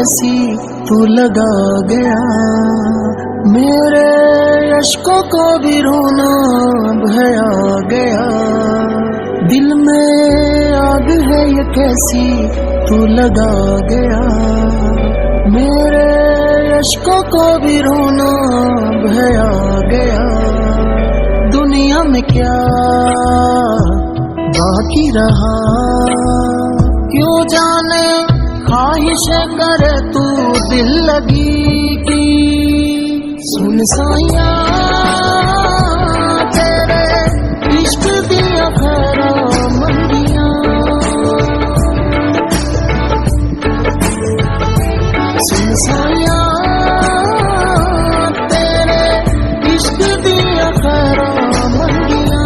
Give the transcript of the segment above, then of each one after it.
कैसी तू लगा गया, मेरे अश्कों को भी रोना भया गया। दिल में आग है ये कैसी तू लगा गया, मेरे अश्कों को भी रोना भया गया। दुनिया में क्या बाकी रहा, क्यों जाने ख्वाहिश करे तू दिल लगी की। सुन साइया तेरे इश्क दिया खरा मंदिया, सुन साइया तेरे इश्क दिया खरा मंदिया।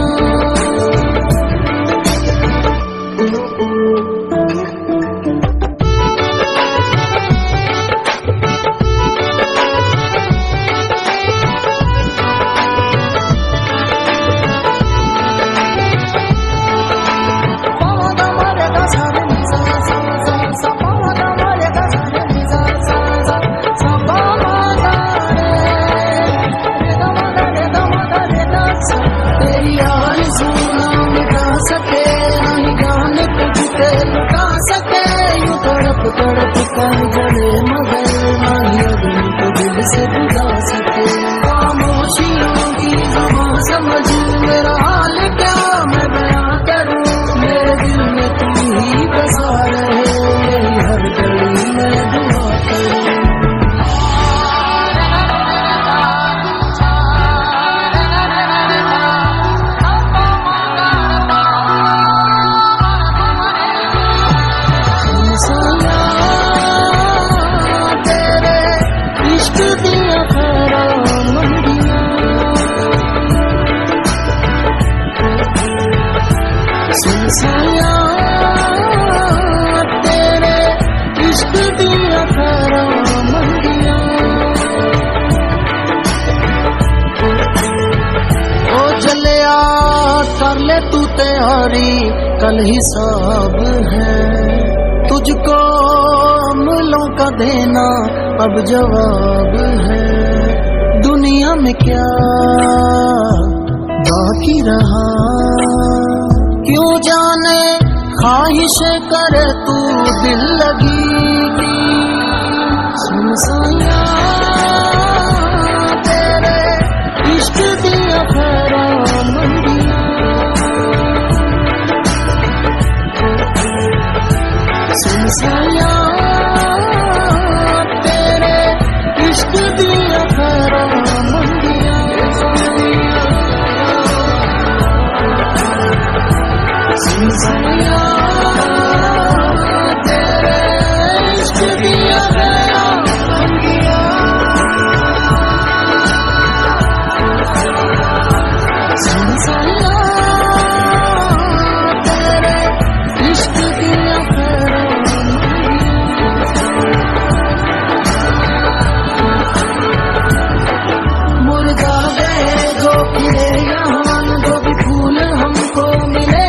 तड़प कर जले मगर नहीं अभी तो दिल से बुझा सके। खामोशियों की ज़बान समझ मेरा हाल क्या मैं बयां करूं, मेरे दिल में तू ही बसा रहे, मेरी हर घड़ी में दुआ करूं। साया तेरे इश्क दिया खरा मंदिया, ओ जलिया कर ले तू तैयारी कल हिसाब है, तुझको अमलों का देना अब जवाब है। दुनिया में क्या बाकी रहा, क्यों जाने ख्वाहिश करे तू दिल लगी। सुन साइया तेरे इश्क दिया खरा मंदिया, सुन साइया तेरे इश्क दिया खरा मंदिया। सुन साइया तेरे इश्क दिया खरा मंदिया, सुन साइया तेरे इश्क दिया खरा मंदिया। मुर्गा गए जो फिरे यहाँ, जो भी फूल हमको मिले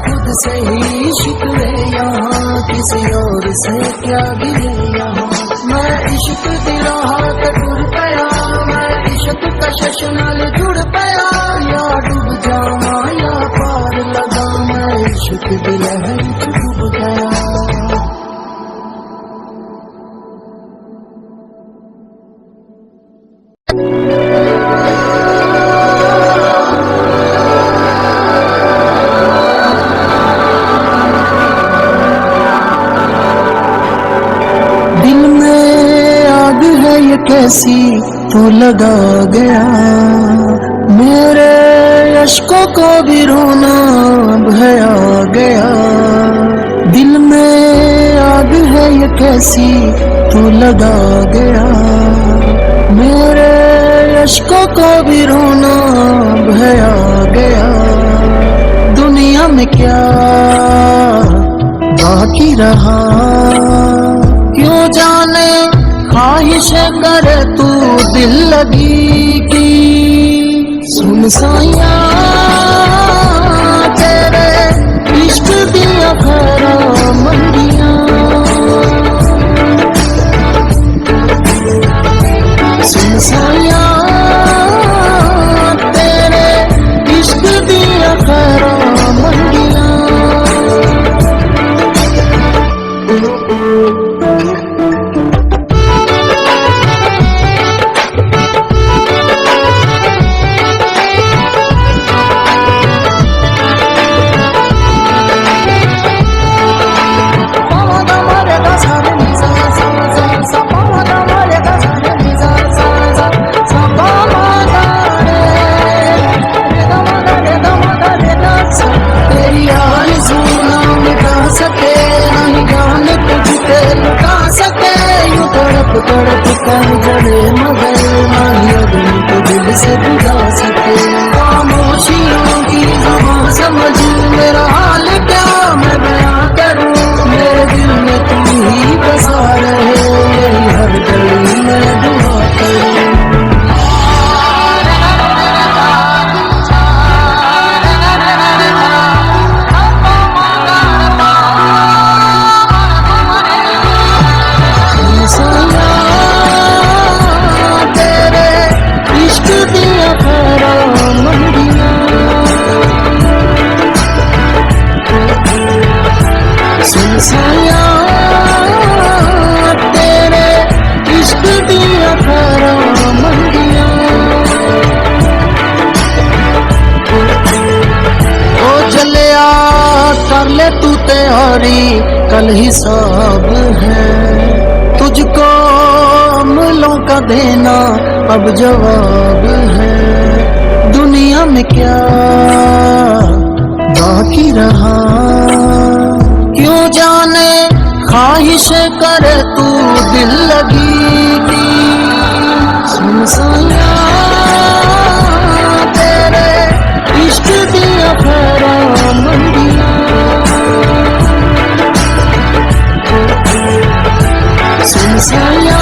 खुद से ही शिकवे यहाँ, किसी और से क्या गिरे यहाँ। मैं इश्क दी राह पे टुर पया, मैं इश्क कशिश नाल जुड़ पया, या डूब जावा या पार लगा, मैं इश्क दी लहर च डूब गया। कैसी तू लगा गया, मेरे अश्कों को भी रोना भया गया। दिल में आग है ये कैसी तू लगा गया, मेरे अश्कों को भी रोना भया गया। दुनिया में क्या बाकी रहा, क्यों जाने ख्वाहिश करे तू दिल लगी की। सुन साइया तेरे इश्क दिया खरा मंदिया, तड़प कर जड़े मगर नहीं अभी तो दिल से बुझा सके। खामोशियों की जुबां समझ मेरा हाल क्या मैं बयां करूं। मेरे दिल में तुम ही बसा रहे यही हर गली में दुआ करूं। सुनसाया तेरे इश्क दिया खरा मंडिया। ओ जलिया कर ले तू तैयारी कल हिसाब है। तुझको अमलों का देना अब जवाब है। दुनिया में क्या बाकी रहा क्यों जाने ख्वाहिश करे तू दिल लगी थी। सुनसाया तेरे इश्क दिया खरा मंडिया। सुनसाया